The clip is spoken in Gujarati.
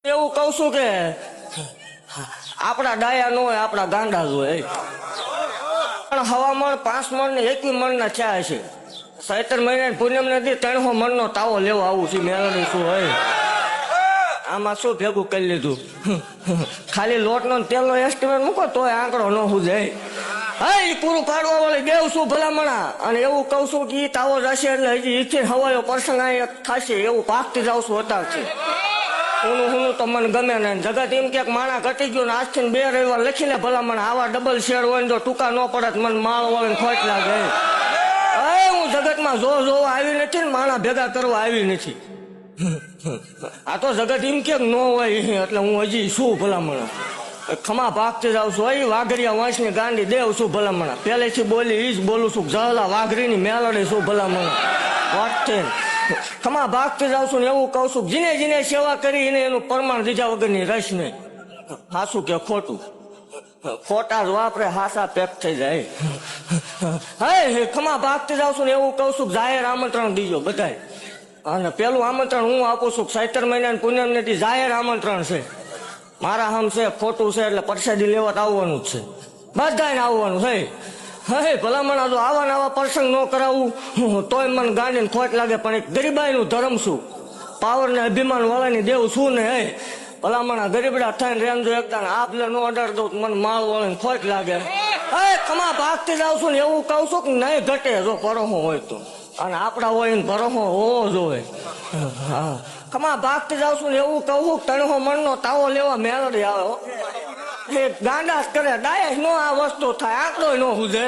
એવું કઉ છું કે આપણા ડાયા નો હોય, આપણા ગાંડા જ હોય. પણ હવામણ 5 મણ ને 21 મણ ના ચા છે. સૈતર મહિના પૂનમ નથી 300 મણ નો તાવો લેવો આવું છે. મેળવી શું હોય આમાં શું ભેગું કરી લીધું? ખાલી લોટ નો તેલ નો એસ્ટિમેટ મૂકો તોય આંકડો ન જાય. હા એ પૂરું પાડવા વાળી દેવ શું ભલામણા. અને એવું કઉ છું કે ઈ તાવો જશે એટલે હજી ઈથી હવાયો પર્સન થશે એવું પાકતી જાવ છું અત્યાર છે. હું તો મને ગમે ને જગત એમ કે માણા ઘટી ગયો ને આજથી 2 રવિવાર લખી લે ભલામણ. આવા ડબલ શેર હોય ને જો ટૂંકા ન પડે મને માળ વળે ખોટ લાગે. હવે હું જગતમાં જોવા આવી નથી ને માણા ભેગા કરવા આવી નથી. આ તો જગત એમ કે ન હોય એટલે હું હજી શું ભલામણ ખમા ભાગતી જાઉં છું. એ વાઘરિયા વંશની ગાંડી દેવ શું ભલામણ. પહેલેથી બોલી ઈ જ બોલું છું. જહલા વાઘરીની મેલડી શું ભલામણ વાટતે ખમા ભાગતી જાઉં છું ને એવું કહું છું. જીને જીને સેવા કરી એને એનું પ્રમાણ દીધા વગરની રસ નહીં. હાસું કે ખોટું? ખોટા જ વાપરે હાસા પેક થઈ જાય. હે ખમા ભાગતી જાઉં છું ને એવું કહું છું. જાહેર આમંત્રણ દીજો બધાય. અને પેલું આમંત્રણ હું આપું છું. ચૈત્ર મહિના પૂનમ નથી જાહેર આમંત્રણ છે. મારા હમ છે ખોટું છે એટલે પ્રસાદી લેવા આવવાનું જ છે. બધાને આવવાનું છે. હે ભલામણ જો આવા નવા પ્રસંગ ન કરાવું તોય મને ગાંડીને ખોટ લાગે. પણ એક ગરીબાઈનું ધર્મ શું, પાવર ને અભિમાન વાળાની દેવ શું ને. હે ભલામણ ગરીબડા થઈને રેમજો એકદમ આપલે નો અડાડ દઉં મને માળ વાળાને ખોટ લાગે. હે ખમા ભાગતી જાઉં છું ને એવું કહું છું કે નહીં ઘટે જો પરહો હોય તો. અને આપડા હોય ને પરહો હોવો જોઈએ. હા ખમા ભાગતી જાઉં છું ને એવું કહું 300 મણ નો તાવો લેવા મેળડી આવે. એ ગાંડા કરે ડાયસ નો આ વસ્તુ થાય આંકડો નો હુજે.